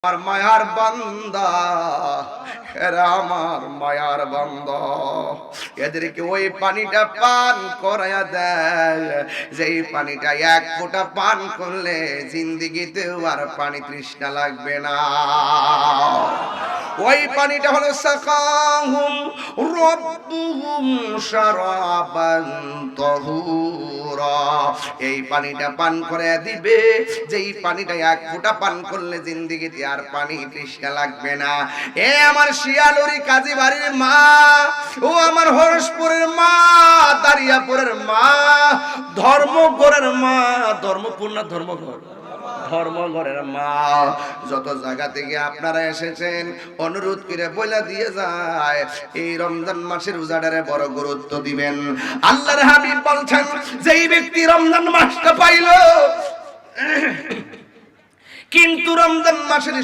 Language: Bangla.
আমার মায়ার বান্দা, এরা আমার মায়ার বান্দা, এদেরকে ওই পানিটা পান করায়া দেয় যেই পানিটা এক ফোঁটা পান করলে জিন্দেগিতেও আর পানি তৃষ্ণা লাগবে না। ওই পানিটা হলো সাকাহুম রাব্বুহুম শারাবান তাহুরা। এই পানিটা পান করে দিবে যেই পানিটা এক ফোঁটা পান করলে জিন্দেগিতে আর পানি তৃষ্ণা লাগবে না। এ আমার শিয়ালুরি কাজী বাড়ির মা, ও আমার হরসপুরের মা, দারিয়াপুরের মা, ধর্মগড়ের মা, ধর্মপুর না ধর্মগড়, ধর্মগড়ের মা, যত জায়গা থেকে আপনারা এসেছেন অনুরোধ করে বলে দিয়ে যায় এই রমজান মাসের রোজাটারে বড় গুরুত্ব দিবেন। আল্লাহর হাবিব বলছেন যেই ব্যক্তি রমজান মাসটা পাইল কিন্তু রমজান মাসের